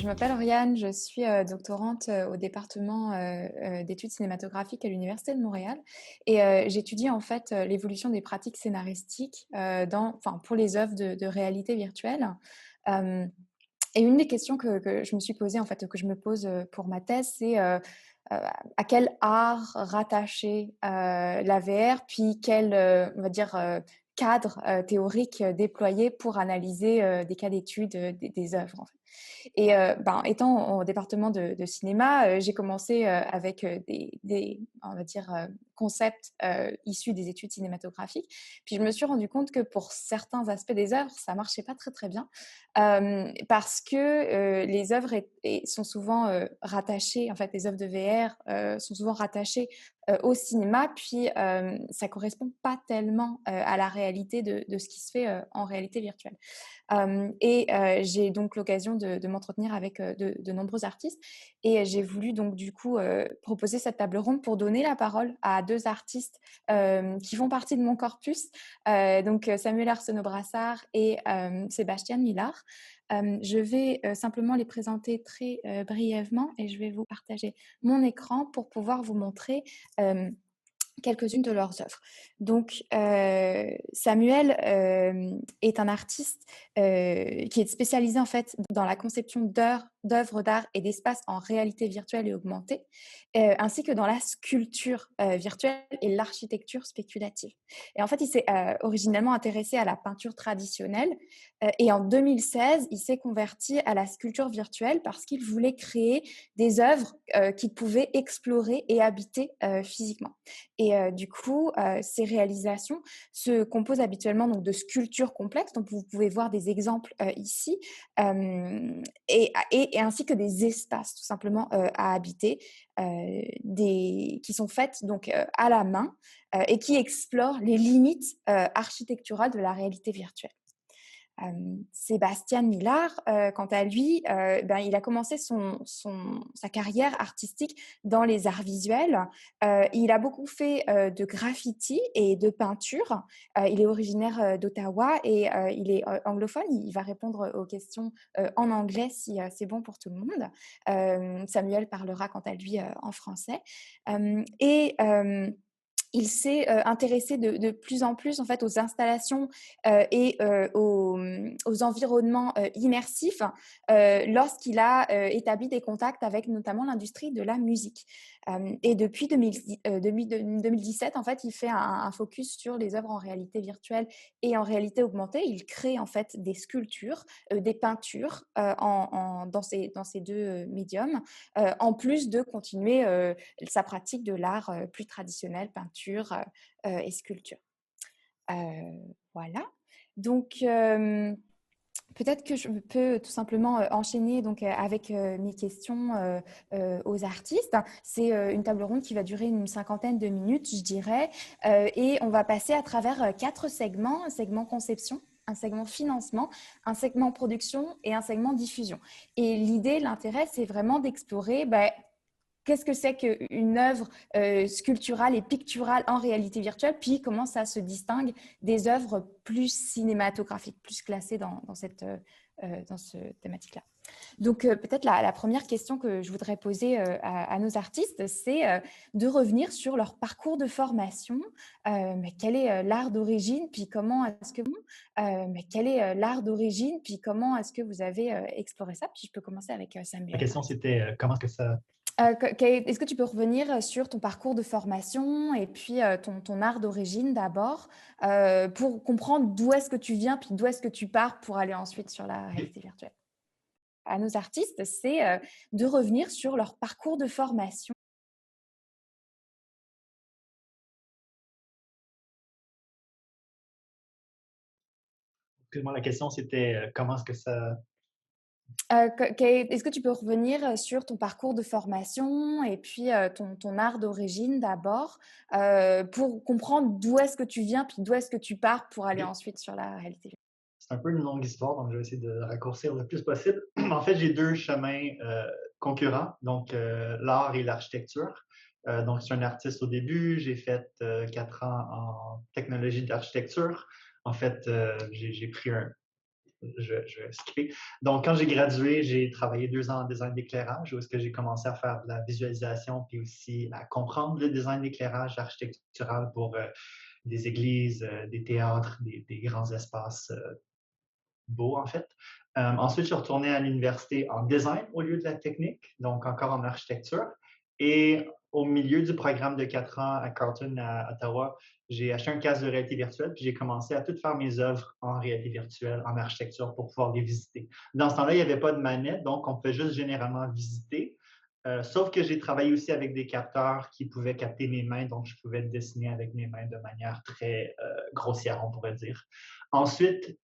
Je m'appelle Oriane, je suis doctorante au département d'études cinématographiques à l'Université de Montréal et j'étudie en fait l'évolution des pratiques scénaristiques pour les œuvres de réalité virtuelle. Euh, et une des questions que je me suis posée, en fait, que je me pose pour ma thèse, c'est à quel art rattacher la VR, puis quel, on va dire, cadre théorique déployer pour analyser des cas d'études des œuvres. En fait. Et étant au département de cinéma, j'ai commencé avec on va dire, concepts issus des études cinématographiques. Puis je me suis rendu compte que pour certains aspects des œuvres, ça marchait pas très très bien parce que les œuvres sont souvent rattachées, en fait, les œuvres de VR sont souvent rattachées au cinéma, puis ça correspond pas tellement à la réalité de ce qui se fait en réalité virtuelle. J'ai donc l'occasion de m'entretenir avec de nombreux artistes et j'ai voulu donc du coup proposer cette table ronde pour donner la parole à deux artistes qui font partie de mon corpus, donc Samuel Arsenault-Brassard et Sébastien Millard. Je vais simplement les présenter très brièvement et je vais vous partager mon écran pour pouvoir vous montrer quelques-unes de leurs œuvres. Donc, Samuel est un artiste qui est spécialisé en fait dans la conception d'œuvres d'art et d'espaces en réalité virtuelle et augmentée, ainsi que dans la sculpture virtuelle et l'architecture spéculative. Et en fait, il s'est originellement intéressé à la peinture traditionnelle et en 2016, il s'est converti à la sculpture virtuelle parce qu'il voulait créer des œuvres qu'il pouvait explorer et habiter physiquement. Et du coup, ces réalisations se composent habituellement donc, de sculptures complexes, donc vous pouvez voir des exemples ici, et ainsi que des espaces tout simplement à habiter, qui sont faites donc à la main et qui explorent les limites architecturales de la réalité virtuelle. Sébastien Millard, quant à lui, il a commencé sa carrière artistique dans les arts visuels. Il a beaucoup fait de graffiti et de peinture. Il est originaire d'Ottawa et il est anglophone. Il va répondre aux questions en anglais si c'est bon pour tout le monde. Samuel parlera quant à lui en français. Il s'est intéressé de plus en plus en fait aux installations et aux environnements immersifs lorsqu'il a établi des contacts avec notamment l'industrie de la musique. Et depuis 2017, en fait, il fait un focus sur les œuvres en réalité virtuelle et en réalité augmentée. Il crée en fait des sculptures, des peintures dans ces deux médiums, en plus de continuer sa pratique de l'art plus traditionnel, peinture et sculpture. Voilà. Donc, peut-être que je peux tout simplement enchaîner donc, avec mes questions aux artistes. C'est une table ronde qui va durer une cinquantaine de minutes, je dirais, et on va passer à travers 4 segments: un segment conception, un segment financement, un segment production et un segment diffusion. Et l'idée, l'intérêt, c'est vraiment d'explorer qu'est-ce que c'est qu'une œuvre sculpturale et picturale en réalité virtuelle, puis comment ça se distingue des œuvres plus cinématographiques, plus classées dans ce thématique-là. Donc, peut-être la première question que je voudrais poser à nos artistes, c'est de revenir sur leur parcours de formation. Mais quel est l'art d'origine, puis comment est-ce que mais quel est l'art d'origine, puis comment est-ce que vous avez exploré ça? Puis je peux commencer avec La Samuel, par question, exemple. c'était comment est-ce que ça... Est-ce que tu peux revenir sur ton parcours de formation et puis ton art d'origine d'abord pour comprendre d'où est-ce que tu viens puis d'où est-ce que tu pars pour aller ensuite sur la réalité virtuelle? À nos artistes, c'est de revenir sur leur parcours de formation. Excuse-moi, la question, c'était comment est-ce que ça... Est-ce que tu peux revenir sur ton parcours de formation et puis ton art d'origine d'abord pour comprendre d'où est-ce que tu viens puis d'où est-ce que tu pars pour aller OK. ensuite sur la réalité virtuelle? C'est un peu une longue histoire, donc je vais essayer de raccourcir le plus possible. En fait, j'ai deux chemins concurrents, donc l'art et l'architecture. Donc, je suis un artiste au début. J'ai fait 4 ans en technologie d'architecture. En fait, j'ai pris je vais skipper. Donc, quand j'ai gradué, j'ai travaillé 2 ans en design d'éclairage, où est-ce que j'ai commencé à faire de la visualisation, puis aussi à comprendre le design d'éclairage architectural pour des églises, des théâtres, des grands espaces beaux, en fait. Ensuite, je suis retourné à l'université en design au lieu de la technique, donc encore en architecture. Et au milieu du programme de 4 ans à Carleton, à Ottawa, j'ai acheté un casque de réalité virtuelle, puis j'ai commencé à tout faire mes œuvres en réalité virtuelle, en architecture, pour pouvoir les visiter. Dans ce temps-là, il n'y avait pas de manette, donc on pouvait juste généralement visiter. Sauf que j'ai travaillé aussi avec des capteurs qui pouvaient capter mes mains, donc je pouvais dessiner avec mes mains de manière très grossière, on pourrait dire. Ensuite,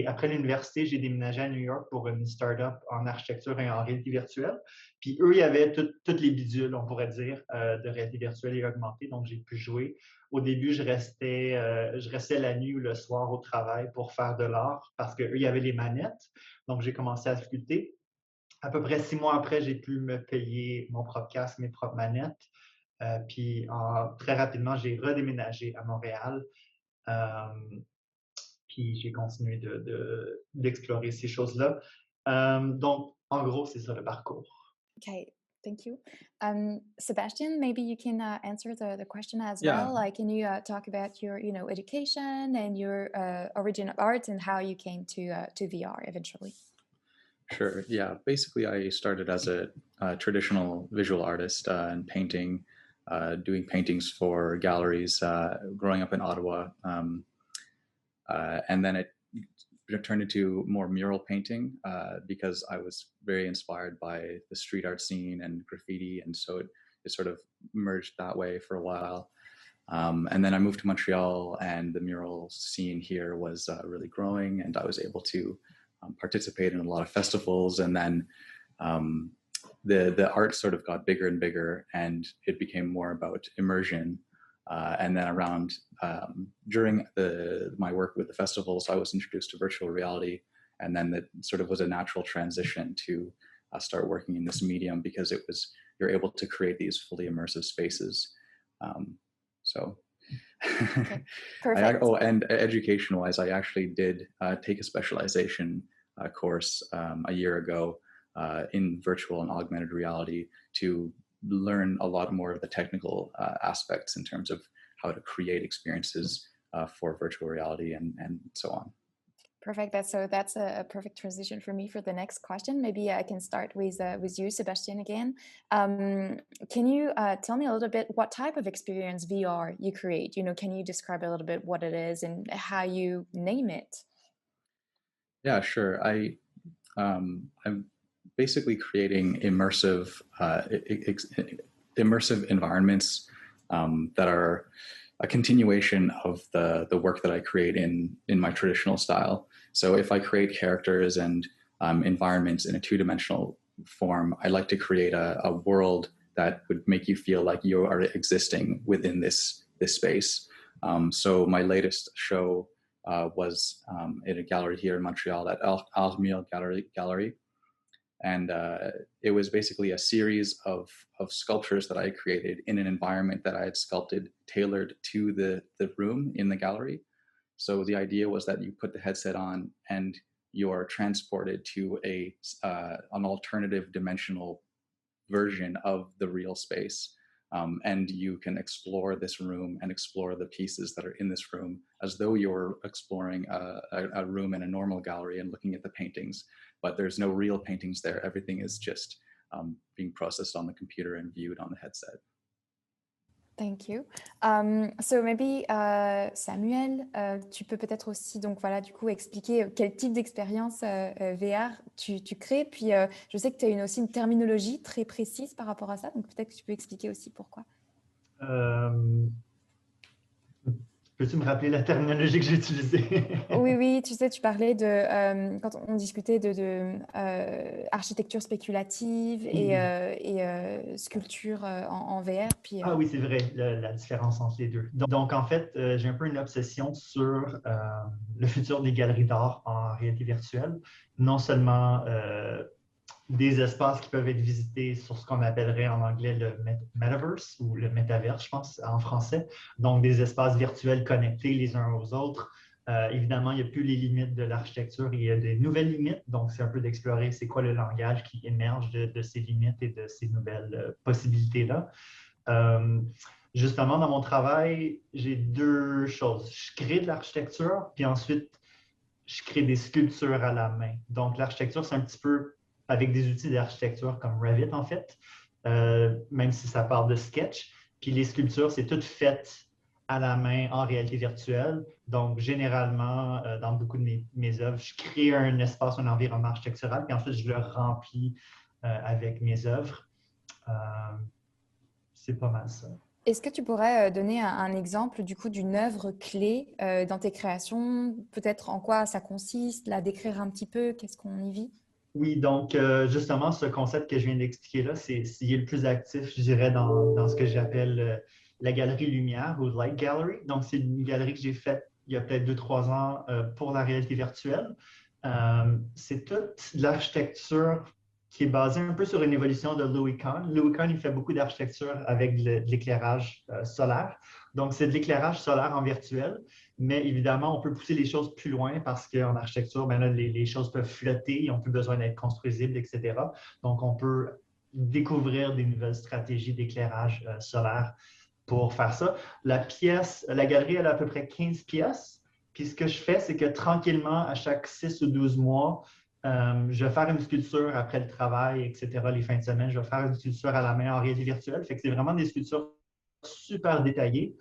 après l'université, j'ai déménagé à New York pour une start-up en architecture et en réalité virtuelle. Puis eux, il y avait toutes les bidules, on pourrait dire, de réalité virtuelle et augmentée, donc j'ai pu jouer. Au début, je restais la nuit ou le soir au travail pour faire de l'art parce qu'eux, il y avait les manettes. Donc, j'ai commencé à sculpter. À peu près 6 mois après, j'ai pu me payer mon propre casque, mes propres manettes. Puis très rapidement, j'ai redéménagé à Montréal. Puis j'ai continué d'explorer ces choses-là. Donc, en gros, c'est ça le parcours. Okay, thank you. Sebastian, maybe you can answer the question as Yeah, well. Like, can you talk about your, education and your origin of art and how you came to VR eventually? sure. Yeah, basically, I started as a traditional visual artist and painting, doing paintings for galleries growing up in Ottawa. And then it turned into more mural painting because I was very inspired by the street art scene and graffiti. And so it sort of merged that way for a while. And then I moved to Montreal, and the mural scene here was really growing, and I was able to participate in a lot of festivals. And then the art sort of got bigger and bigger, and it became more about immersion. And then during my work with the festivals, I was introduced to virtual reality, and then that sort of was a natural transition to start working in this medium because you're able to create these fully immersive spaces. So, Okay, perfect. and education-wise, I actually did take a specialization course a year ago in virtual and augmented reality to learn a lot more of the technical aspects in terms of how to create experiences for virtual reality and so on. Perfect. That's a perfect transition for me for the next question. Maybe I can start with you, Sebastian, again. Can you tell me a little bit what type of experience VR you create? Can you describe a little bit what it is and how you name it? Yeah, sure. I'm basically creating immersive environments that are a continuation of the work that I create in my traditional style. So if I create characters and environments in a two-dimensional form, I like to create a world that would make you feel like you are existing within this space. So my latest show was in a gallery here in Montreal at Almille Gallery. And it was basically a series of sculptures that I created in an environment that I had sculpted tailored to the room in the gallery. So the idea was that you put the headset on and you're transported to an alternative dimensional version of the real space. And you can explore this room and explore the pieces that are in this room as though you're exploring a room in a normal gallery and looking at the paintings, but there's no real paintings there. Everything is just being processed on the computer and viewed on the headset. Thank you. So maybe Samuel, tu peux peut-être aussi donc voilà du coup expliquer quel type d'expérience VR tu crées. Puis je sais que tu as aussi une terminologie très précise par rapport à ça, donc peut-être que tu peux expliquer aussi pourquoi. Peux-tu me rappeler la terminologie que j'ai utilisée? Oui, tu sais, tu parlais de, quand on discutait de architecture spéculative et sculpture en VR. Puis, Ah oui, c'est vrai, la différence entre les deux. Donc en fait, j'ai un peu une obsession sur le futur des galeries d'art en réalité virtuelle. Non seulement des espaces qui peuvent être visités sur ce qu'on appellerait en anglais le metaverse ou le métaverse, je pense, en français. Donc, des espaces virtuels connectés les uns aux autres, Évidemment, il n'y a plus les limites de l'architecture, il y a des nouvelles limites. Donc, c'est un peu d'explorer c'est quoi le langage qui émerge de ces limites et de ces nouvelles possibilités-là. Euh, Justement, dans mon travail, j'ai deux choses. Je crée de l'architecture, puis ensuite, je crée des sculptures à la main. Donc, l'architecture, c'est un petit peu avec des outils d'architecture comme Revit, en fait, même si ça parle de sketch. Puis les sculptures, c'est tout fait à la main en réalité virtuelle. Donc, généralement, dans beaucoup de mes œuvres, je crée un espace, un environnement architectural, puis ensuite, je le remplis avec mes œuvres. Euh, c'est pas mal ça. Est-ce que tu pourrais donner un exemple du coup d'une œuvre clé dans tes créations? Peut-être en quoi ça consiste, la décrire un petit peu, qu'est-ce qu'on y vit? Oui, donc justement, ce concept que je viens d'expliquer là, c'est le plus actif, je dirais, dans ce que j'appelle la galerie lumière ou Light Gallery. Donc, c'est une galerie que j'ai faite il y a peut-être 2, 3 ans pour la réalité virtuelle. C'est toute de l'architecture qui est basée un peu sur une évolution de Louis Kahn. Louis Kahn, il fait beaucoup d'architecture avec de l'éclairage solaire. Donc, c'est de l'éclairage solaire en virtuel. Mais évidemment, on peut pousser les choses plus loin parce qu'en architecture, ben là, les choses peuvent flotter, ils n'ont plus besoin d'être construisibles, etc. Donc, on peut découvrir des nouvelles stratégies d'éclairage solaire pour faire ça. La galerie, elle a à peu près 15 pièces. Puis ce que je fais, c'est que tranquillement, à chaque 6 ou 12 mois, je vais faire une sculpture après le travail, etc., les fins de semaine. Je vais faire une sculpture à la main en réalité virtuelle. Fait que c'est vraiment des sculptures super détaillées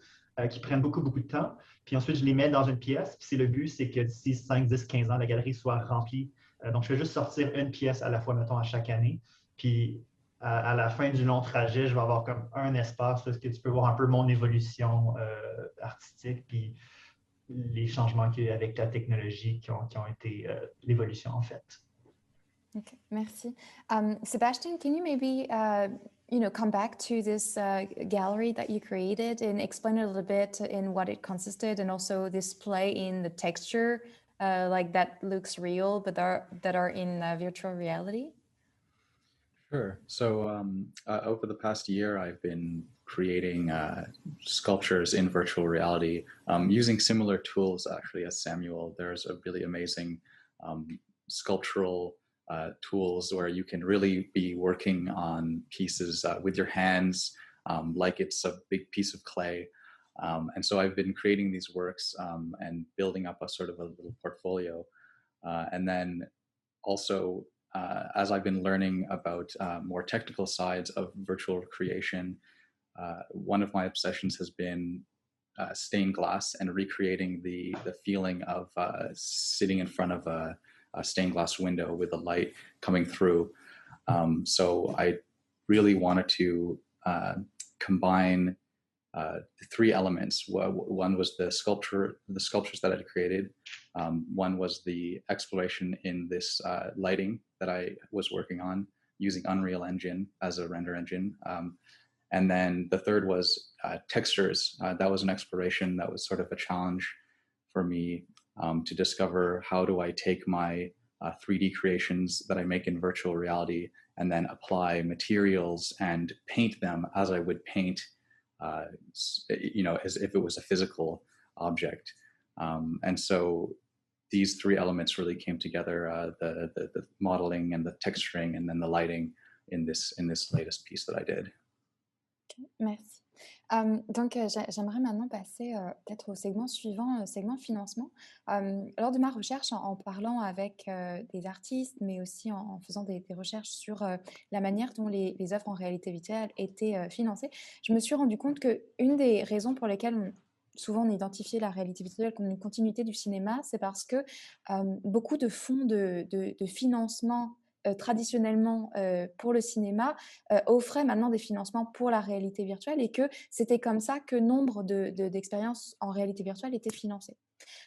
qui prennent beaucoup, beaucoup de temps. Puis ensuite, je les mets dans une pièce. Puis c'est le but, c'est que d'ici 5, 10, 15 ans, la galerie soit remplie. Donc, je vais juste sortir une pièce à la fois, mettons, à chaque année. Puis à la fin du long trajet, je vais avoir comme un espace où que tu peux voir un peu mon évolution artistique, puis les changements qu'il y a eu avec la technologie qui ont été l'évolution en fait. Okay, merci. Sebastian, can you maybe come back to this gallery that you created and explain a little bit in what it consisted, and also this play in the texture, like that looks real, but that are in virtual reality? Sure. So over the past year, I've been creating sculptures in virtual reality using similar tools, actually, as Samuel. There's a really amazing sculptural tools where you can really be working on pieces with your hands like it's a big piece of clay. And so I've been creating these works and building up a sort of a little portfolio. And then also, as I've been learning about more technical sides of virtual creation, one of my obsessions has been stained glass and recreating the feeling of sitting in front of a stained glass window with the light coming through. So I really wanted to combine the three elements. One was the sculptures that I created. One was the exploration in this lighting that I was working on using Unreal Engine as a render engine. And then the third was textures. That was an exploration that was sort of a challenge for me to discover how do I take my 3D creations that I make in virtual reality and then apply materials and paint them as I would paint, as if it was a physical object. And so these three elements really came together: the modeling and the texturing, and then the lighting in this latest piece that I did. Merci. Donc, j'aimerais maintenant passer peut-être au segment suivant, segment financement. Lors de ma recherche, en parlant avec des artistes, mais aussi en faisant des recherches sur la manière dont les œuvres en réalité virtuelle étaient financées, je me suis rendu compte qu'une des raisons pour lesquelles souvent on identifiait la réalité virtuelle comme une continuité du cinéma, c'est parce que beaucoup de fonds de financement traditionnellement pour le cinéma offrait maintenant des financements pour la réalité virtuelle, et que c'était comme ça que nombre d'expériences en réalité virtuelle étaient financées.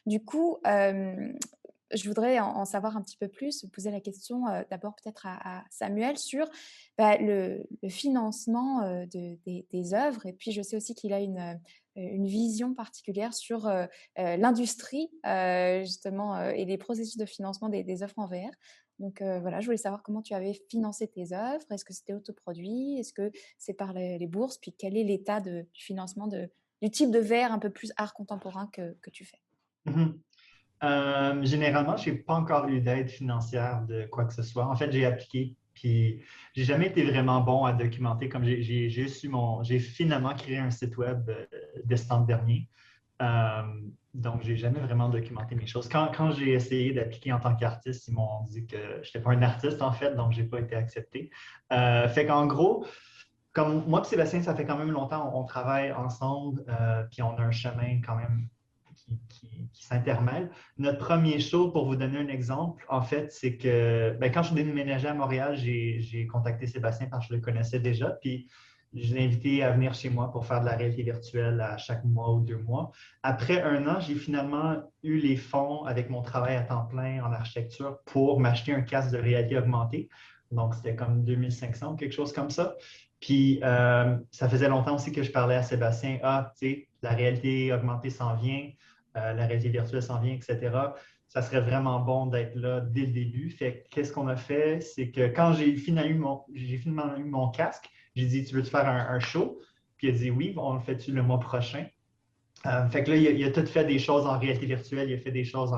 Du coup, je voudrais en savoir un petit peu plus, poser la question d'abord peut-être à Samuel sur le financement des œuvres. Et puis je sais aussi qu'il a une vision particulière sur l'industrie justement et les processus de financement des œuvres en VR. Donc voilà, je voulais savoir comment tu avais financé tes œuvres. Est-ce que c'était autoproduit? Est-ce que c'est par les bourses? Puis quel est l'état du financement du type de VR un peu plus art contemporain que tu fais? Mhm. Généralement, je n'ai pas encore eu d'aide financière de quoi que ce soit. En fait, j'ai appliqué, puis j'ai jamais été vraiment bon à documenter. Comme j'ai finalement créé un site web décembre dernier. Euh, donc, j'ai jamais vraiment documenté mes choses. Quand j'ai essayé d'appliquer en tant qu'artiste, ils m'ont dit que je n'étais pas un artiste, en fait, donc je n'ai pas été accepté. Fait qu'en gros, comme moi et Sébastien, ça fait quand même longtemps, on travaille ensemble, puis on a un chemin quand même qui s'intermêle. Notre premier show, pour vous donner un exemple, en fait, c'est que ben, quand je suis déménagé à Montréal, j'ai contacté Sébastien parce que je le connaissais déjà, puis je l'ai invité à venir chez moi pour faire de la réalité virtuelle à chaque mois ou 2 mois. Après un an, j'ai finalement eu les fonds avec mon travail à temps plein en architecture pour m'acheter un casque de réalité augmentée. Donc, c'était comme 2500 ou quelque chose comme ça. Puis, ça faisait longtemps aussi que je parlais à Sébastien. Ah, tu sais, la réalité augmentée s'en vient, la réalité virtuelle s'en vient, etc. Ça serait vraiment bon d'être là dès le début. Fait qu'est-ce qu'on a fait? C'est que quand j'ai finalement eu mon casque, j'ai dit, tu veux te faire un show? Puis il a dit, oui, on le fait-tu le mois prochain? Fait que là, il a tout fait des choses en réalité virtuelle, il a fait des choses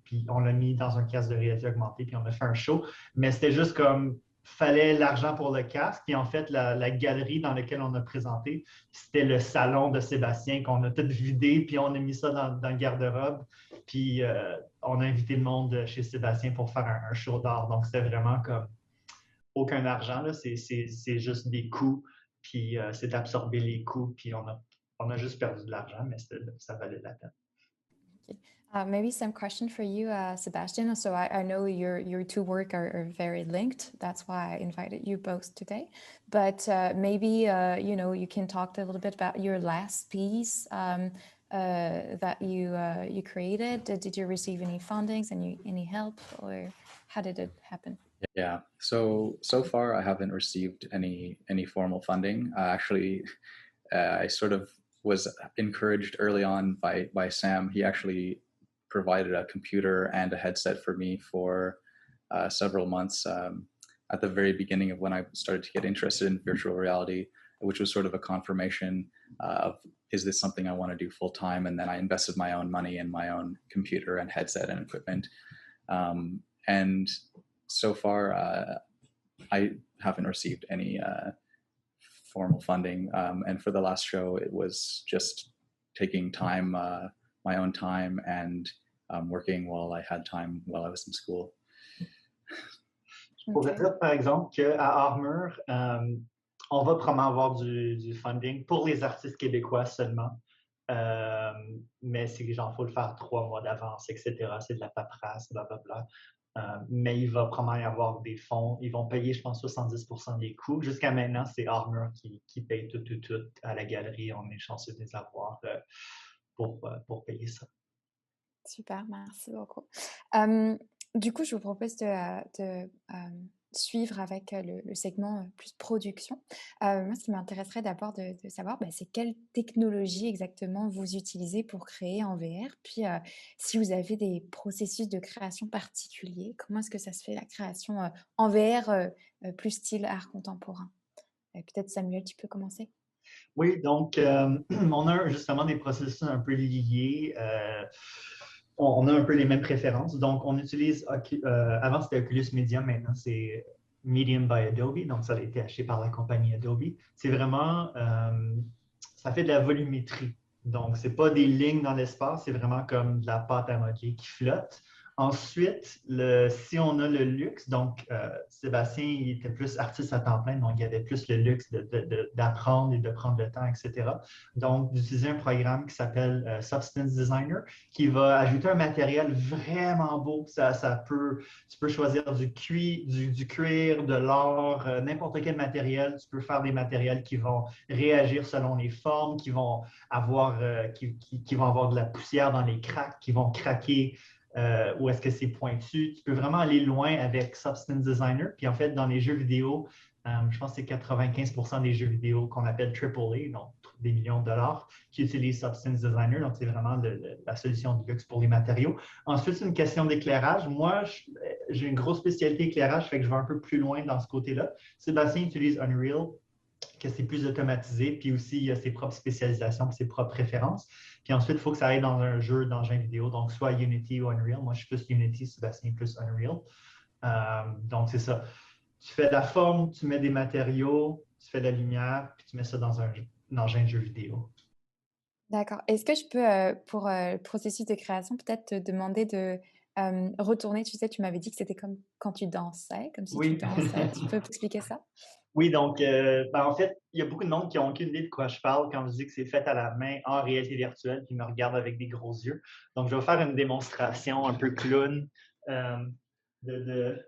puis on l'a mis dans un casque de réalité augmentée, puis on a fait un show. Mais c'était juste comme, fallait l'argent pour le casque. Puis en fait, la galerie dans laquelle on a présenté, c'était le salon de Sébastien qu'on a tout vidé, puis on a mis ça dans le garde-robe. Puis on a invité le monde chez Sébastien pour faire un show d'art. Donc c'était vraiment comme aucun argent, là. C'est juste des coûts, puis c'est d'absorber les coûts, puis on a juste perdu de l'argent, mais ça valait la peine. Maybe some question for you, Sebastian. So I know your two work are very linked. That's why I invited you both today. But maybe you can talk a little bit about your last piece that you created. Did you receive any fundings, any help, or how did it happen? Yeah. So far, I haven't received any formal funding. Actually, I sort of was encouraged early on by Sam. He actually provided a computer and a headset for me for several months at the very beginning of when I started to get interested in virtual reality, which was sort of a confirmation of, is this something I want to do full time? And then I invested my own money in my own computer and headset and equipment. And so far, I haven't received any formal funding. And for the last show, it was just taking time, my own time, and working while I had time while I was in school. Je pourrais dire, par exemple, qu'à Armor, on va probablement avoir du funding pour les artistes québécois seulement. Mais c'est genre, il faut le faire 3 mois d'avance, etc. C'est de la paperasse, blablabla. Mais il va probablement y avoir des fonds. Ils vont payer, je pense, 70% des coûts. Jusqu'à maintenant, c'est Armor qui paye tout à la galerie. On est chanceux de les avoir pour payer ça. Super, merci beaucoup. Du coup, je vous propose de suivre avec le segment plus production. Moi, ce qui m'intéresserait d'abord de savoir, c'est quelle technologie exactement vous utilisez pour créer en VR, puis si vous avez des processus de création particuliers, comment est-ce que ça se fait la création en VR plus style art contemporain? Peut-être Samuel, tu peux commencer? Oui, donc on a justement des processus un peu liés. On a un peu les mêmes préférences. Donc, on utilise, avant c'était Oculus Media, maintenant c'est Medium by Adobe, donc ça a été acheté par la compagnie Adobe. C'est vraiment, ça fait de la volumétrie. Donc, ce n'est pas des lignes dans l'espace, c'est vraiment comme de la pâte à modeler qui flotte. Ensuite, si on a le luxe, donc Sébastien, il était plus artiste à temps plein, donc il avait plus le luxe d'apprendre et de prendre le temps, etc. Donc, d'utiliser un programme qui s'appelle Substance Designer, qui va ajouter un matériel vraiment beau. Tu peux choisir du cuir, de l'or, n'importe quel matériel. Tu peux faire des matériels qui vont réagir selon les formes, qui vont avoir de la poussière dans les cracks, qui vont craquer. Ou est-ce que c'est pointu? Tu peux vraiment aller loin avec Substance Designer. Puis en fait, dans les jeux vidéo, je pense que c'est 95% des jeux vidéo qu'on appelle AAA, donc des millions de dollars, qui utilisent Substance Designer. Donc, c'est vraiment la solution de luxe pour les matériaux. Ensuite, c'est une question d'éclairage. Moi, j'ai une grosse spécialité éclairage, fait que je vais un peu plus loin dans ce côté-là. Sébastien utilise Unreal. que c'est plus automatisé, puis aussi il y a ses propres spécialisations, puis ses propres préférences. Puis ensuite, il faut que ça aille dans un jeu d'engin vidéo, donc soit Unity ou Unreal. Moi, je suis plus Unity, Sébastien est plus Unreal. Donc, c'est ça. Tu fais de la forme, tu mets des matériaux, tu fais de la lumière, puis tu mets ça dans un engin de jeu vidéo. D'accord. Est-ce que je peux, pour le processus de création, peut-être te demander de retourner, tu sais, tu m'avais dit que c'était comme quand tu dansais, comme si tu Oui. dansais. Tu peux expliquer ça? Oui, donc, en fait, il y a beaucoup de monde qui n'ont aucune idée de quoi je parle quand je dis que c'est fait à la main en réalité virtuelle, puis me regardent avec des gros yeux. Donc, je vais faire une démonstration un peu clown de...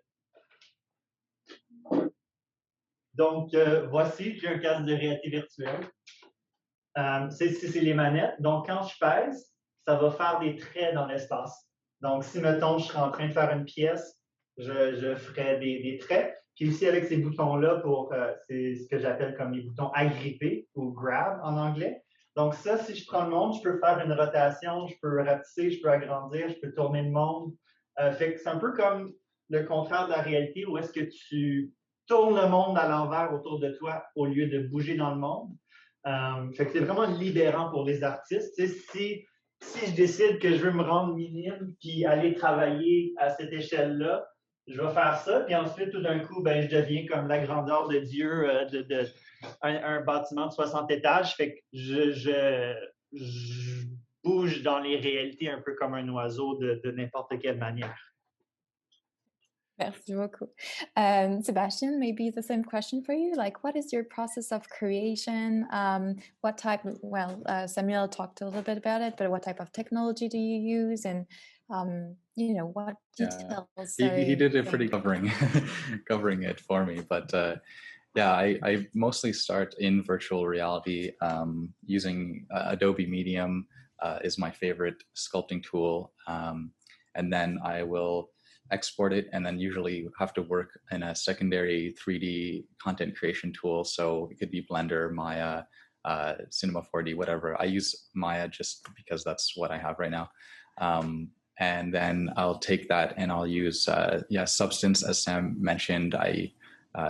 Donc, voici, j'ai un casque de réalité virtuelle. C'est les manettes. Donc, quand je pèse, ça va faire des traits dans l'espace. Donc, si, mettons, je serais en train de faire une pièce, je ferais des traits. Puis aussi, avec ces boutons-là, c'est ce que j'appelle comme les boutons agrippés ou grab en anglais. Donc, ça, si je prends le monde, je peux faire une rotation, je peux rapetisser, je peux agrandir, je peux tourner le monde. Fait que c'est un peu comme le contraire de la réalité où est-ce que tu tournes le monde à l'envers autour de toi au lieu de bouger dans le monde. Fait que c'est vraiment libérant pour les artistes. Si je décide que je veux me rendre minime puis aller travailler à cette échelle-là, je vais faire ça. Puis ensuite, tout d'un coup, ben, je deviens comme la grandeur de Dieu un bâtiment de 60 étages. Fait que je bouge dans les réalités un peu comme un oiseau de n'importe quelle manière. Merci beaucoup. Sebastian, maybe the same question for you. Like, what is your process of creation? What type of, well, Samuel talked a little bit about it, but what type of technology do you use? And, what details? He did a pretty covering it for me. But I mostly start in virtual reality using Adobe Medium is my favorite sculpting tool. And then I will export it and then usually have to work in a secondary 3D content creation tool. So it could be Blender, Maya, Cinema 4D, whatever. I use Maya just because that's what I have right now. And then I'll take that and I'll use, Substance, as Sam mentioned.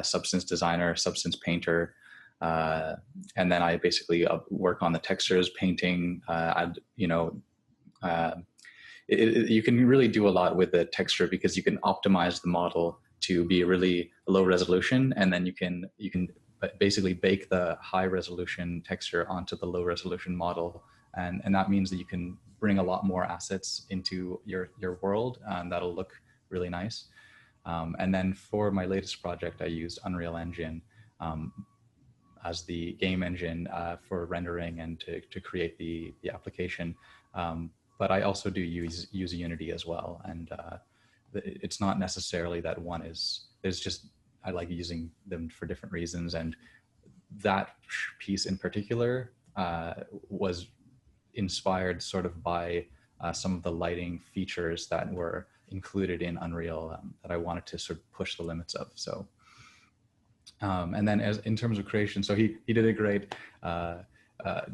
Substance Designer, Substance Painter. And then I basically work on the textures, painting, you can really do a lot with the texture because you can optimize the model to be really low resolution, and then you can basically bake the high resolution texture onto the low resolution model, and that means that you can bring a lot more assets into your world, and that'll look really nice. And then for my latest project, I used Unreal Engine as the game engine for rendering and to create the application. But I also do use Unity as well. And it's not necessarily that one is, there's just, I like using them for different reasons. And that piece in particular was inspired sort of by some of the lighting features that were included in Unreal that I wanted to sort of push the limits of. So, and then in terms of creation, so he did a great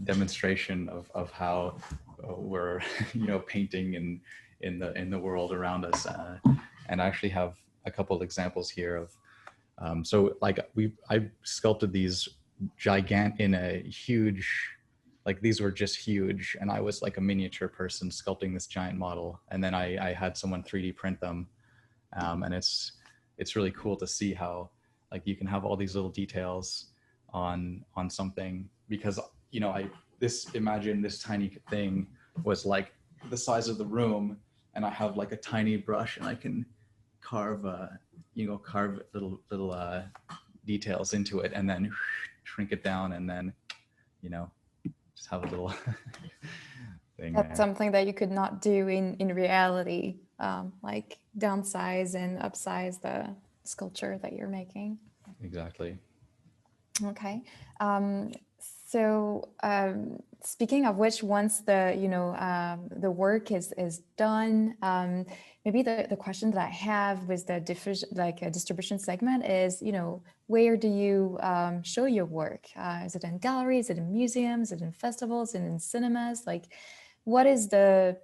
demonstration of how we're painting in the world around us, and I actually have a couple of examples here of so like I sculpted these in a huge, like these were just huge, and I was like a miniature person sculpting this giant model, and then I had someone 3D print them, and it's really cool to see how like you can have all these little details on something, because imagine this tiny thing was like the size of the room, and I have like a tiny brush and I can carve little details into it and then shrink it down and then just have a little thing. That's something that you could not do in reality, like downsize and upsize the sculpture that you're making. Exactly. Okay. So speaking of which, once the work is done, maybe the question that I have with the distribution segment is, where do you show your work? Is it in galleries? Is it in museums? Is it in festivals? Is it in cinemas? Like, what is the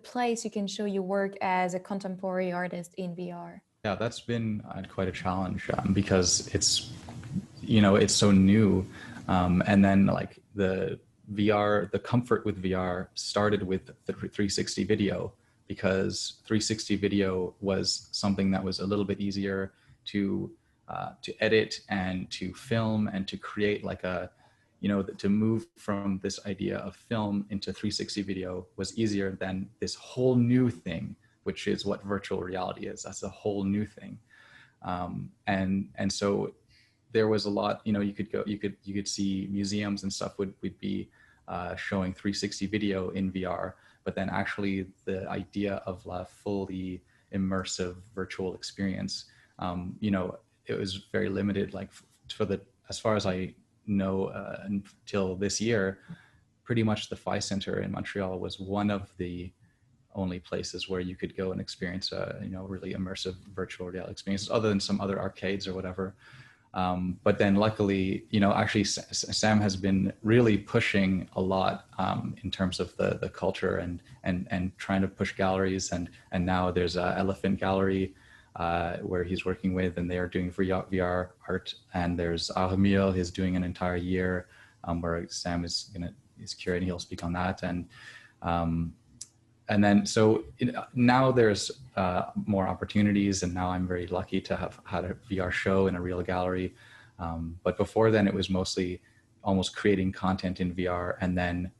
place you can show your work as a contemporary artist in VR? Yeah, that's been quite a challenge because it's so new. And then like the comfort with VR started with the 360 video, because 360 video was something that was a little bit easier to edit and to film and to create like to move from this idea of film into 360 video was easier than this whole new thing, which is what virtual reality is. That's a whole new thing. And so there was a lot, you could see museums and stuff would be showing 360 video in VR, but then actually the idea of a fully immersive virtual experience, it was very limited. Like as far as I know, until this year, pretty much the Phi Center in Montreal was one of the only places where you could go and experience a really immersive virtual reality experiences, other than some other arcades or whatever. But then luckily, actually Sam has been really pushing a lot in terms of the culture and trying to push galleries. And now there's a Elephant Gallery where he's working with, and they are doing VR art. And there's Armil, he's doing an entire year where Sam is curating. He'll speak on that. And then, so now there's more opportunities, and now I'm very lucky to have had a VR show in a real gallery. But before then, it was mostly almost creating content in VR and then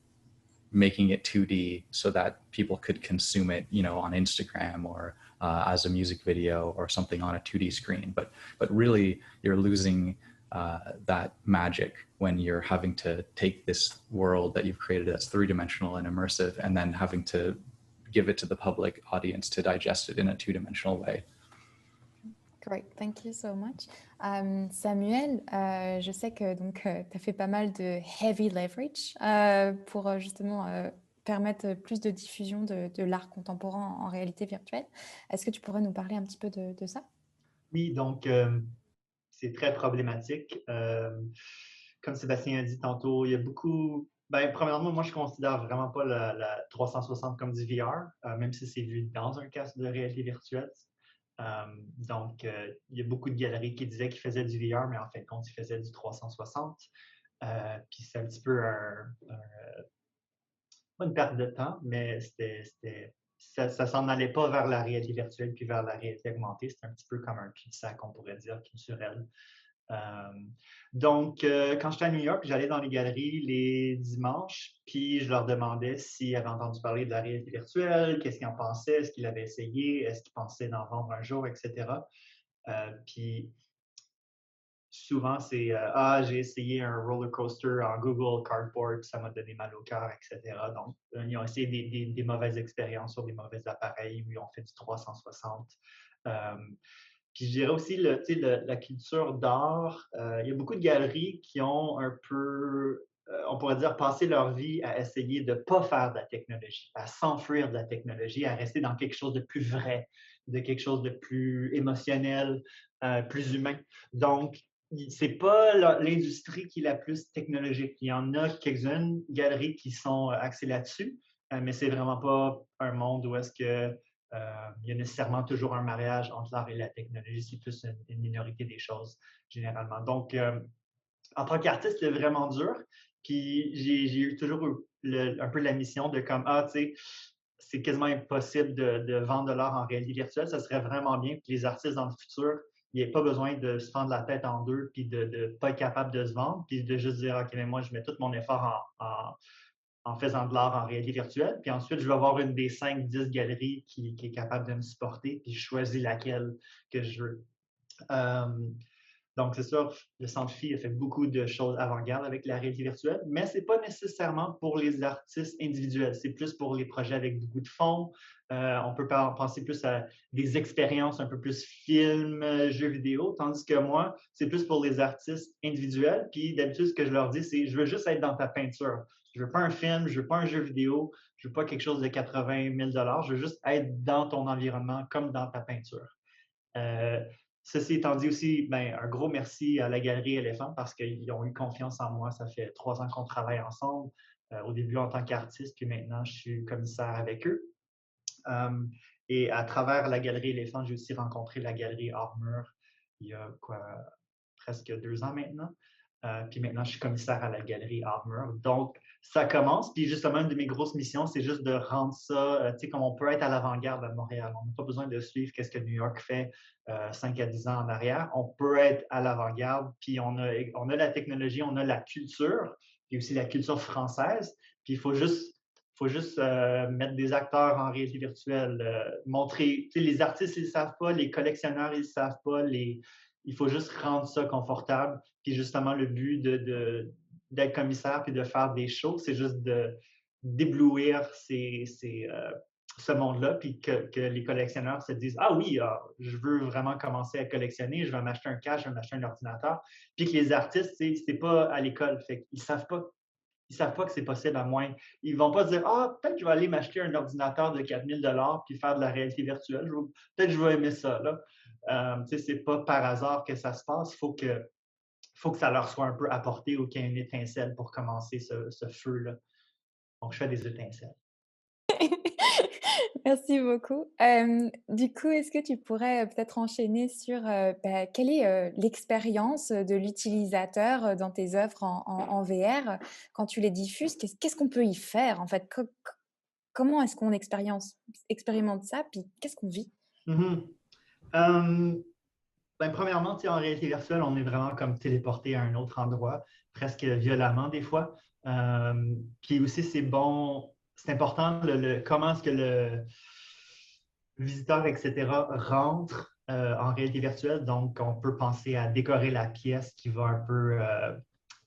making it 2D so that people could consume it, on Instagram or as a music video or something on a 2D screen. But really, you're losing that magic when you're having to take this world that you've created that's three-dimensional and immersive, and then having to give it to the public audience to digest it in a two-dimensional way. Great, thank you so much. Samuel, je sais que tu as fait pas mal de heavy leverage pour justement permettre plus de diffusion de l'art contemporain en réalité virtuelle. Est-ce que tu pourrais nous parler un petit peu de ça? Oui, donc c'est très problématique. Comme Sébastien a dit tantôt, il y a beaucoup... premièrement, moi, je considère vraiment pas la 360 comme du VR, même si c'est vu dans un casque de réalité virtuelle. Donc, il y a beaucoup de galeries qui disaient qu'ils faisaient du VR, mais en fin de compte, ils faisaient du 360. Puis c'est un petit peu pas une perte de temps, mais ça s'en allait pas vers la réalité virtuelle puis vers la réalité augmentée. C'est un petit peu comme un cul-de-sac, on pourrait dire, culturel. Donc, quand j'étais à New York, j'allais dans les galeries les dimanches, puis je leur demandais s'ils avaient entendu parler de la réalité virtuelle, qu'est-ce qu'ils en pensaient, est-ce qu'ils l'avaient essayé, est-ce qu'ils pensaient d'en vendre un jour, etc. Puis souvent, c'est j'ai essayé un roller coaster en Google Cardboard, ça m'a donné mal au cœur, etc. Donc, ils ont essayé des mauvaises expériences sur des mauvais appareils où ils ont fait du 360. Puis je dirais aussi la culture d'art. Il y a beaucoup de galeries qui ont un peu, on pourrait dire, passé leur vie à essayer de ne pas faire de la technologie, à s'enfuir de la technologie, à rester dans quelque chose de plus vrai, de quelque chose de plus émotionnel, plus humain. Donc, c'est pas l'industrie qui est la plus technologique. Il y en a quelques-unes galeries qui sont axées là-dessus, mais c'est vraiment pas un monde où est-ce que il y a nécessairement toujours un mariage entre l'art et la technologie. C'est plus une minorité des choses, généralement. Donc, en tant qu'artiste, c'est vraiment dur. Puis, j'ai toujours eu un peu la mission de comme, tu sais, c'est quasiment impossible de vendre de l'art en réalité virtuelle. Ça serait vraiment bien que les artistes dans le futur, il n'y ait pas besoin de se fendre la tête en deux puis de ne pas être capable de se vendre, puis de juste dire, OK, mais moi, je mets tout mon effort en faisant de l'art en réalité virtuelle. Puis ensuite, je vais avoir une des 5-10 galeries qui est capable de me supporter, puis je choisis laquelle que je veux. Donc, c'est sûr, le Centre Phi a fait beaucoup de choses avant-garde avec la réalité virtuelle, mais ce n'est pas nécessairement pour les artistes individuels. C'est plus pour les projets avec beaucoup de fonds. On peut penser plus à des expériences un peu plus films, jeux vidéo, tandis que moi, c'est plus pour les artistes individuels. Puis d'habitude, ce que je leur dis, c'est je veux juste être dans ta peinture. Je veux pas un film, je veux pas un jeu vidéo, je veux pas quelque chose de 80 000 $. Je veux juste être dans ton environnement comme dans ta peinture. Ceci étant dit aussi, un gros merci à la Galerie Éléphant parce qu'ils ont eu confiance en moi. Ça fait 3 ans qu'on travaille ensemble, au début en tant qu'artiste, puis maintenant je suis commissaire avec eux. Et à travers la Galerie Éléphant, j'ai aussi rencontré la Galerie Armure il y a presque 2 ans maintenant. Puis maintenant, je suis commissaire à la galerie Armor. Donc, ça commence. Puis justement, une de mes grosses missions, c'est juste de rendre ça, tu sais, comme on peut être à l'avant-garde à Montréal. On n'a pas besoin de suivre qu'est-ce que New York fait 5 à 10 ans en arrière. On peut être à l'avant-garde. Puis on a la technologie, on a la culture, puis aussi la culture française. Puis il faut juste mettre des acteurs en réalité virtuelle, montrer, tu sais, les artistes, ils ne savent pas, les collectionneurs, ils ne savent pas, il faut juste rendre ça confortable. Puis justement, le but d'être commissaire puis de faire des shows, c'est juste d'éblouir ce monde-là, puis que les collectionneurs se disent ah oui, je veux vraiment commencer à collectionner, je vais m'acheter un casque, je vais m'acheter un ordinateur. Puis que les artistes, c'est pas à l'école, fait qu'ils savent pas. Ils savent pas que c'est possible à moins. Ils vont pas se dire ah, peut-être que je vais aller m'acheter un ordinateur de 4 000 $ puis faire de la réalité virtuelle. Peut-être que je vais aimer ça. Là. C'est pas par hasard que ça se passe. Faut que ça leur soit un peu apporté ou qu'il y ait une étincelle pour commencer ce feu-là. Donc, je fais des étincelles. Merci beaucoup. Du coup, est-ce que tu pourrais, peut-être enchaîner sur, quelle est, l'expérience de l'utilisateur, dans tes œuvres en VR? Quand tu les diffuses, qu'est-ce qu'on peut y faire, en fait? Comment est-ce qu'on expérimente ça? Puis qu'est-ce qu'on vit? Mm-hmm. Premièrement, en réalité virtuelle, on est vraiment comme téléporté à un autre endroit, presque violemment des fois. Puis aussi, c'est important comment est-ce que le visiteur, etc., rentre en réalité virtuelle. Donc, on peut penser à décorer la pièce qui va un peu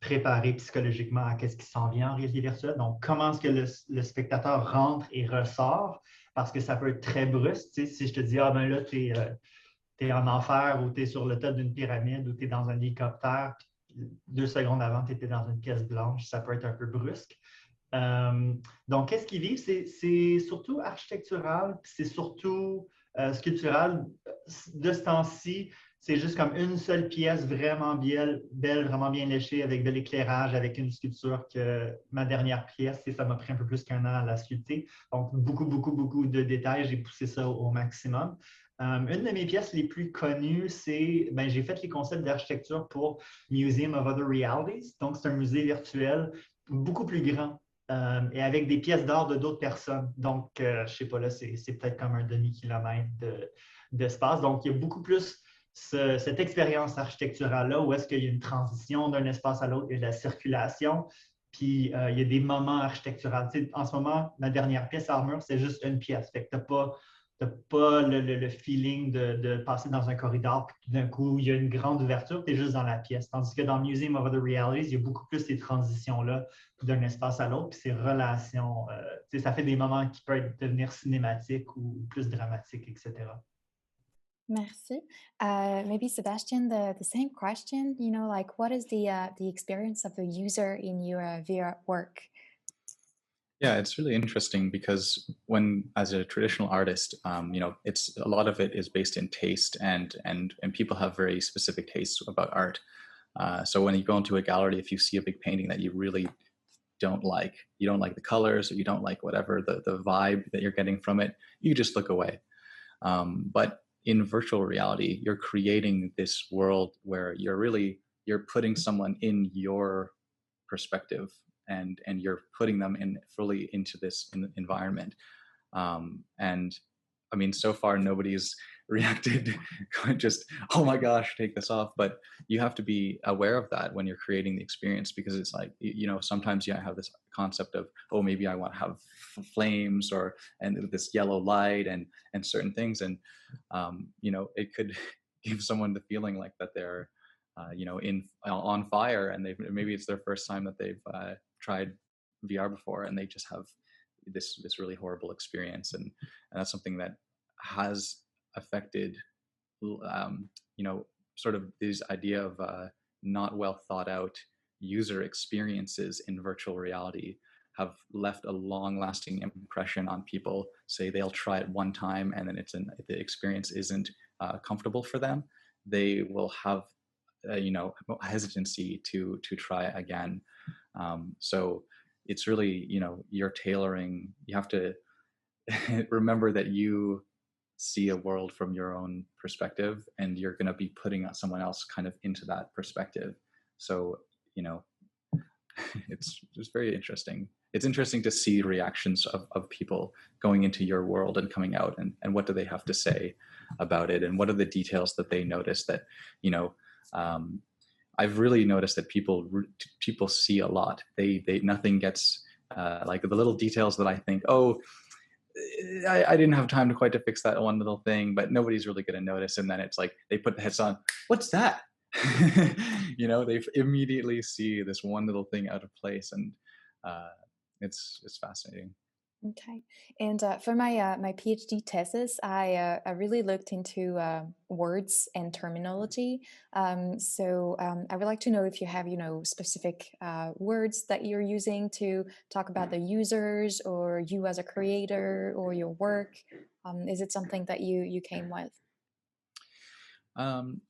préparer psychologiquement à ce qui s'en vient en réalité virtuelle. Donc, comment est-ce que le spectateur rentre et ressort? Parce que ça peut être très brusque. Si je te dis, ah ben là, tu es en enfer ou tu es sur le top d'une pyramide ou tu es dans un hélicoptère, puis 2 secondes avant, tu étais dans une pièce blanche, ça peut être un peu brusque. Donc, qu'est-ce qu'ils vivent? C'est surtout architectural, puis c'est surtout sculptural. De ce temps-ci, c'est juste comme une seule pièce vraiment belle, vraiment bien léchée, avec de l'éclairage, avec une sculpture que ma dernière pièce, ça m'a pris un peu plus qu'1 an à la sculpter. Donc, beaucoup, beaucoup, beaucoup de détails. J'ai poussé ça au maximum. Une de mes pièces les plus connues, j'ai fait les concepts d'architecture pour Museum of Other Realities. Donc, c'est un musée virtuel beaucoup plus grand et avec des pièces d'art de d'autres personnes. Donc, je ne sais pas, là, c'est peut-être comme un demi-kilomètre d'espace. Donc, il y a beaucoup plus cette expérience architecturale-là où est-ce qu'il y a une transition d'un espace à l'autre, il y a de la circulation, puis il y a des moments architecturaux. Tu sais, en ce moment, ma dernière pièce Armor, c'est juste une pièce. Fait que tu n'as pas le feeling de passer dans un corridor, puis tout d'un coup, il y a une grande ouverture, tu es juste dans la pièce. Tandis que dans Museum of Other Realities, il y a beaucoup plus ces transitions-là d'un espace à l'autre, puis ces relations. Ça fait des moments qui peuvent devenir cinématiques ou plus dramatiques, etc. Merci. Maybe Sebastian, the same question, like what is the experience of the user in your VR work? Yeah, it's really interesting because as a traditional artist, it's a lot of it is based in taste, and people have very specific tastes about art. So when you go into a gallery, if you see a big painting that you really you don't like the colors, or you don't like whatever the vibe that you're getting from it, you just look away. But in virtual reality, you're creating this world where you're putting someone in your perspective, and you're putting them fully into this environment. And I mean, so far nobody's reacted just, oh my gosh, take this off. But you have to be aware of that when you're creating the experience, because it's like, sometimes you have this concept of, oh, maybe I want to have flames and this yellow light and certain things. And, it could give someone the feeling like that they're, on fire, and maybe it's their first time that they've tried VR before, and they just have this really horrible experience, and that's something that has affected, sort of this idea of not well thought out user experiences in virtual reality have left a long-lasting impression on people. Say they'll try it one time, and then the experience isn't comfortable for them, they will have hesitancy to try again. So it's really, you're tailoring. You have to remember that you see a world from your own perspective, and you're going to be putting someone else kind of into that perspective. So, you know, it's very interesting. It's interesting to see reactions of people going into your world and coming out, and what do they have to say about it, and what are the details that they notice that, you know, I've really noticed that people see a lot. They nothing gets like the little details that I think, oh, I didn't have time to quite to fix that one little thing, but nobody's really going to notice. And then it's like they put the heads on. What's that? You know, they immediately see this one little thing out of place, and it's fascinating. Okay. And for my PhD thesis, I really looked into words and terminology. I would like to know if you have, specific words that you're using to talk about the users or you as a creator or your work. Is it something that you came with? Um,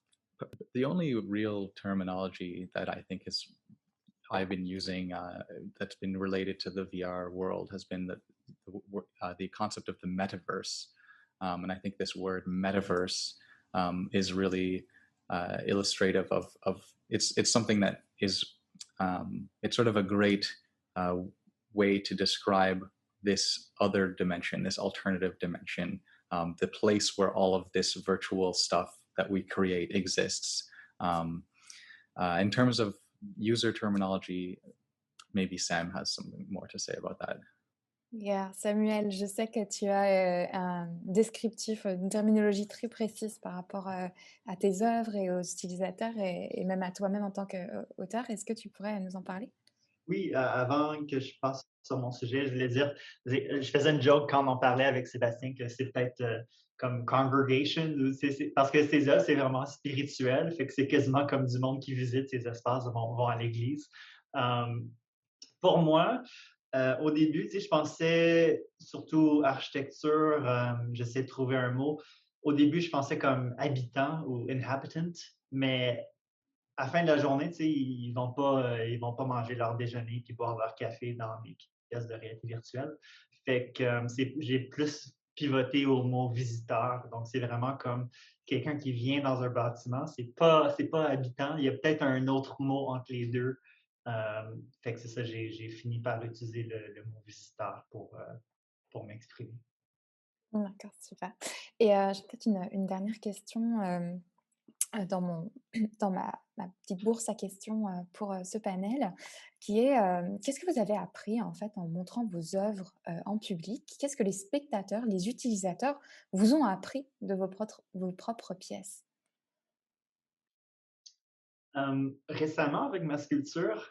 the only real terminology that I think I've been using that's been related to the VR world has been the concept of the metaverse, and I think this word metaverse is really illustrative of it's something that is it's sort of a great way to describe this other dimension, this alternative dimension, the place where all of this virtual stuff that we create exists. In terms of user terminology, maybe Sam has something more to say about that. Yeah, Samuel, je sais que tu as un descriptif, une terminologie très précise par rapport à tes œuvres et aux utilisateurs et même à toi-même en tant qu'auteur. Est-ce que tu pourrais nous en parler? Oui, avant que je passe sur mon sujet, je voulais dire, je faisais une joke quand on en parlait avec Sébastien que c'est peut-être comme congregation, parce que ces œuvres, c'est vraiment spirituel, fait que c'est quasiment comme du monde qui visite ces espaces, vont à l'église. Pour moi, au début, je pensais surtout architecture, j'essaie de trouver un mot. Au début, je pensais comme habitant ou inhabitant, mais à la fin de la journée, ils vont pas manger leur déjeuner puis boire leur café dans mes pièces de réalité virtuelle. Fait que j'ai plus pivoté au mot visiteur. Donc, c'est vraiment comme quelqu'un qui vient dans un bâtiment. C'est pas habitant. Il y a peut-être un autre mot entre les deux. Fait que c'est ça, j'ai fini par utiliser le mot visiteur pour m'exprimer. D'accord, super. Et j'ai peut-être une dernière question. Dans dans ma petite bourse à questions, pour, ce panel qui est, qu'est-ce que vous avez appris, en fait, en montrant vos œuvres, en public? Qu'est-ce que les spectateurs, les utilisateurs vous ont appris de vos propres pièces? Récemment, avec ma sculpture,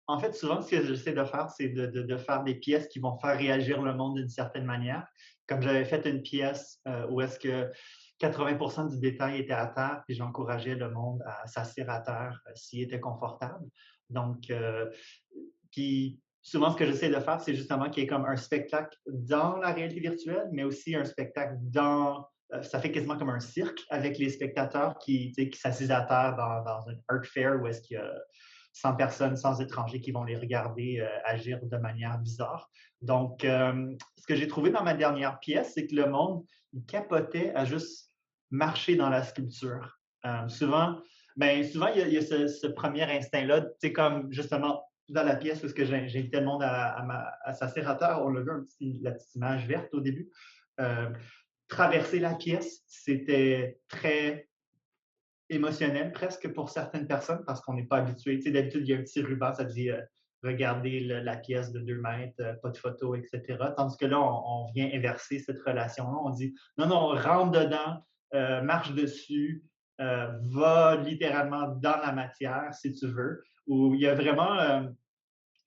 en fait, souvent, ce que j'essaie de faire, c'est de faire des pièces qui vont faire réagir le monde d'une certaine manière. Comme j'avais fait une pièce où est-ce que 80% du détail était à terre, puis j'encourageais le monde à s'asseoir à terre s'il était confortable. Donc, puis souvent, ce que j'essaie de faire, c'est justement qu'il y ait comme un spectacle dans la réalité virtuelle, mais aussi un spectacle ça fait quasiment comme un cirque avec les spectateurs qui s'assisent à terre dans un art fair où est-ce qu'il y a 100 personnes, 100 étrangers qui vont les regarder agir de manière bizarre. Donc, ce que j'ai trouvé dans ma dernière pièce, c'est que le monde, il capotait à juste marcher dans la sculpture. Souvent, il y a ce premier instinct-là, c'est comme justement dans la pièce où j'invitais le monde à s'asseoir à terre, on l'a vu la petite image verte au début. Traverser la pièce, c'était très émotionnel presque pour certaines personnes parce qu'on n'est pas habitué. Tu sais, d'habitude, il y a un petit ruban, ça dit regardez la pièce de 2 mètres, pas de photo, etc. Tandis que là, on vient inverser cette relation-là. On dit non, non, rentre dedans, marche dessus, va littéralement dans la matière si tu veux. Où il y a vraiment.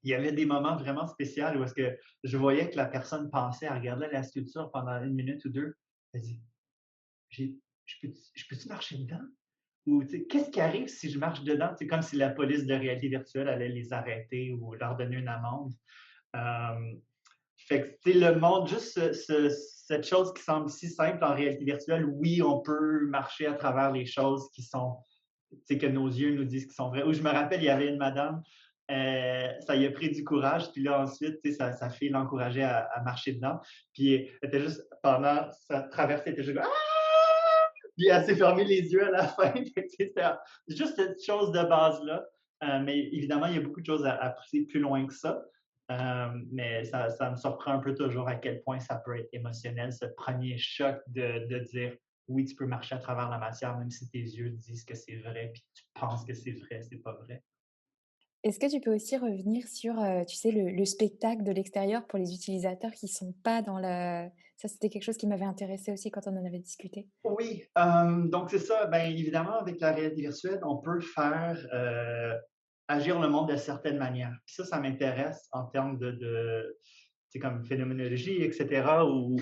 Il y avait des moments vraiment spéciaux où est-ce que je voyais que la personne pensait à regarder la sculpture pendant 1 minute ou deux. Elle dit, je peux-tu marcher dedans? Ou qu'est-ce qui arrive si je marche dedans? C'est comme si la police de réalité virtuelle allait les arrêter ou leur donner une amende. Fait que le monde, juste cette chose qui semble si simple en réalité virtuelle, oui, on peut marcher à travers les choses qui sont, que nos yeux nous disent qui sont vraies. Ou je me rappelle, il y avait une madame Ça lui a pris du courage. Puis là, ensuite, sa fille l'encourageait à marcher dedans. Puis elle était juste, pendant sa traversée, elle était juste, puis elle s'est fermé les yeux à la fin. C'était juste cette chose de base-là. Mais évidemment, il y a beaucoup de choses à pousser plus loin que ça. Mais ça me surprend un peu toujours à quel point ça peut être émotionnel, ce premier choc de dire oui, tu peux marcher à travers la matière, même si tes yeux disent que c'est vrai, puis tu penses que c'est vrai, c'est pas vrai. Est-ce que tu peux aussi revenir sur, tu sais, le spectacle de l'extérieur pour les utilisateurs qui sont pas dans la ça, c'était quelque chose qui m'avait intéressée aussi quand on en avait discuté. Oui, donc c'est ça. Ben évidemment, avec la réalité virtuelle, on peut faire agir le monde de certaines manières. Puis ça m'intéresse en termes c'est comme phénoménologie, etc., ou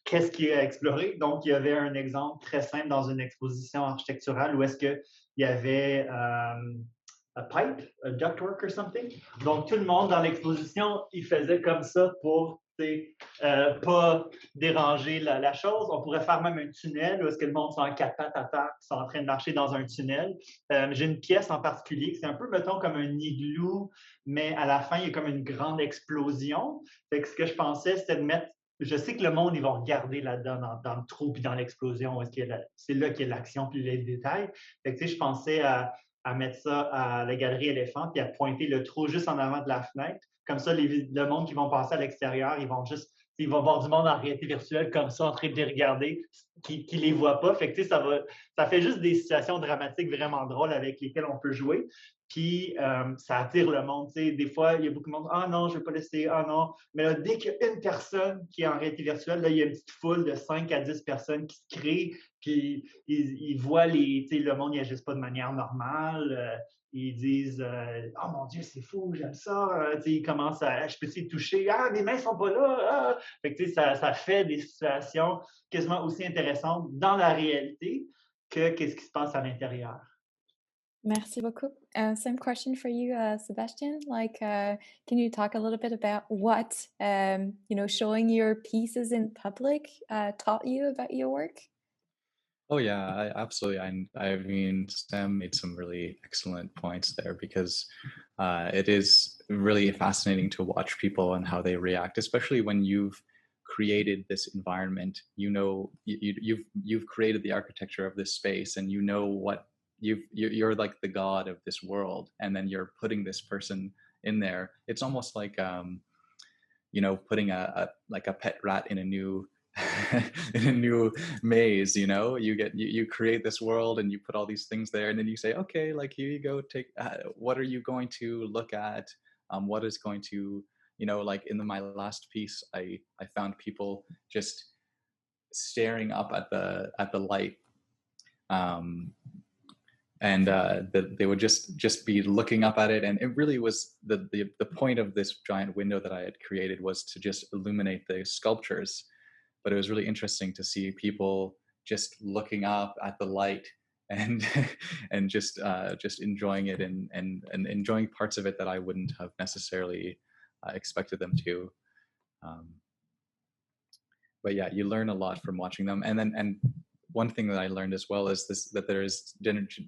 qu'est-ce qui est à explorer. Donc, il y avait un exemple très simple dans une exposition architecturale où est-ce qu'il y avait a pipe, a ductwork or something. Donc, tout le monde dans l'exposition, il faisait comme ça pour pas déranger la chose. On pourrait faire même un tunnel où est-ce que le monde sont en quatre pattes à terre, sont en train de marcher dans un tunnel. J'ai une pièce en particulier qui c'est un peu, mettons, comme un igloo, mais à la fin, il y a comme une grande explosion. Fait que ce que je pensais, c'était de mettre. Je sais que le monde, ils vont regarder là-dedans, dans le trou puis dans l'explosion. C'est là qu'il y a l'action puis les détails. Fait que, je pensais à mettre ça à la galerie éléphant puis à pointer le trou juste en avant de la fenêtre. Comme ça, le monde qui vont passer à l'extérieur, ils vont voir du monde en réalité virtuelle comme ça, en train de les regarder, qui ne les voient pas. Fait que, ça fait juste des situations dramatiques vraiment drôles avec lesquelles on peut jouer. Puis, ça attire le monde. Des fois, il y a beaucoup de monde. Ah non, je ne vais pas laisser. Ah non. Mais là, dès qu'il y a une personne qui est en réalité virtuelle, là, il y a une petite foule de 5 à 10 personnes qui se créent. Puis, ils voient le monde n'agisse pas de manière normale. Ils disent oh mon Dieu, c'est fou, j'aime ça. Ils commencent à je peux essayer de toucher. Ah, mes mains sont pas là. Ah. Fait que, ça fait des situations quasiment aussi intéressantes dans la réalité que qu'est-ce qui se passe à l'intérieur. Merci beaucoup. Same question for you, Sebastian. Can you talk a little bit about what, showing your pieces in public, taught you about your work? Oh yeah, absolutely. I mean, Sam made some really excellent points there because it is really fascinating to watch people and how they react, especially when you've created this environment. You've created the architecture of this space, and you know what you're like the god of this world, and then you're putting this person in there. It's almost like putting a pet rat in a new in a new maze. You create this world and you put all these things there, and then you say, okay, like, here you go, take what are you going to look at, what is going to, like in my last piece, I found people just staring up at the light, um and they would just be looking up at it, and it really was the point of this giant window that I had created was to just illuminate the sculptures. But it was really interesting to see people just looking up at the light and and just enjoying it, and enjoying parts of it that I wouldn't have necessarily expected them to. um, but yeah, you learn a lot from watching them. And one thing that I learned as well is this, that there is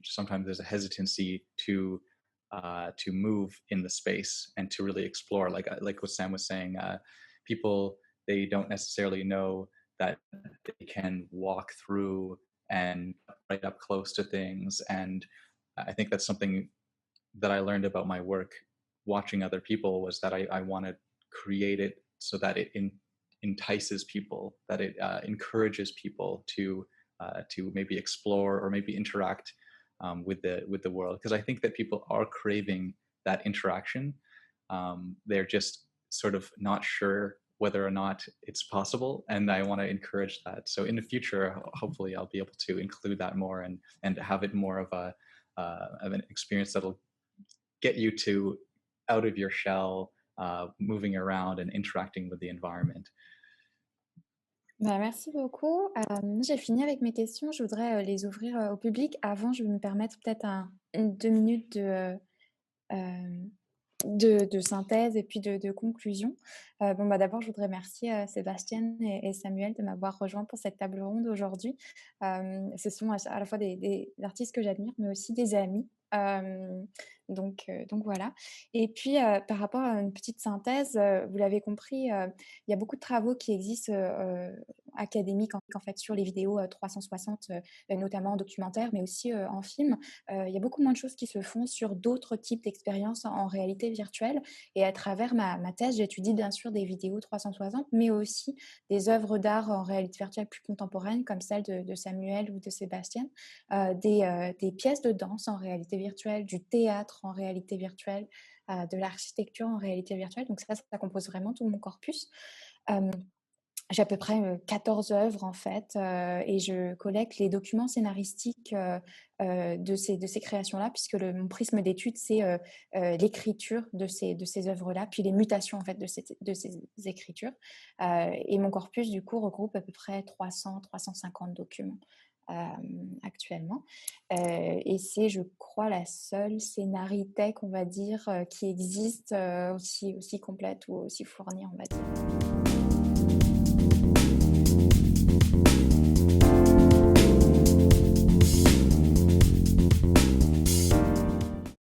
sometimes there's a hesitancy to move in the space and to really explore, like what Sam was saying. People, they don't necessarily know that they can walk through and right up close to things. And I think that's something that I learned about my work watching other people, was that I want to create it so that it entices people, that it encourages people to maybe explore or maybe interact with the world, because I think that people are craving that interaction. They're just sort of not sure whether or not it's possible, and I want to encourage that. So in the future, hopefully, I'll be able to include that more, and have it more of an experience that'll get you to out of your shell, moving around and interacting with the environment. Bah, merci beaucoup. J'ai fini avec mes questions. Je voudrais, les ouvrir, au public. Avant, je vais me permettre peut-être 2 minutes hem, de synthèse et puis de conclusion. Bon, bah, d'abord, je voudrais remercier, Sébastien et Samuel de m'avoir rejoint pour cette table ronde aujourd'hui. Ce sont à la fois des artistes que j'admire, mais aussi des amis. Donc voilà. Et puis, par rapport à une petite synthèse, vous l'avez compris, il y a beaucoup de travaux qui existent, académiques en fait sur les vidéos, 360, notamment en documentaire, mais aussi, en film. Il y a beaucoup moins de choses qui se font sur d'autres types d'expériences en réalité virtuelle et à travers ma thèse, j'étudie bien sûr des vidéos 360, mais aussi des œuvres d'art en réalité virtuelle plus contemporaines comme celle de Samuel ou de Sébastien, des pièces de danse en réalité virtuelle, du théâtre en réalité virtuelle, de l'architecture en réalité virtuelle. Donc ça compose vraiment tout mon corpus. Hem, j'ai à peu près, 14 œuvres en fait, et je collecte les documents scénaristiques, de ces créations-là puisque mon prisme d'étude, c'est, l'écriture de ces œuvres-là, puis les mutations en fait de ces écritures. Et mon corpus du coup regroupe à peu près 300-350 documents, actuellement. Et c'est, je crois, la seule scénarithèque, on va dire, qui existe, aussi complète ou aussi fournie, on va dire.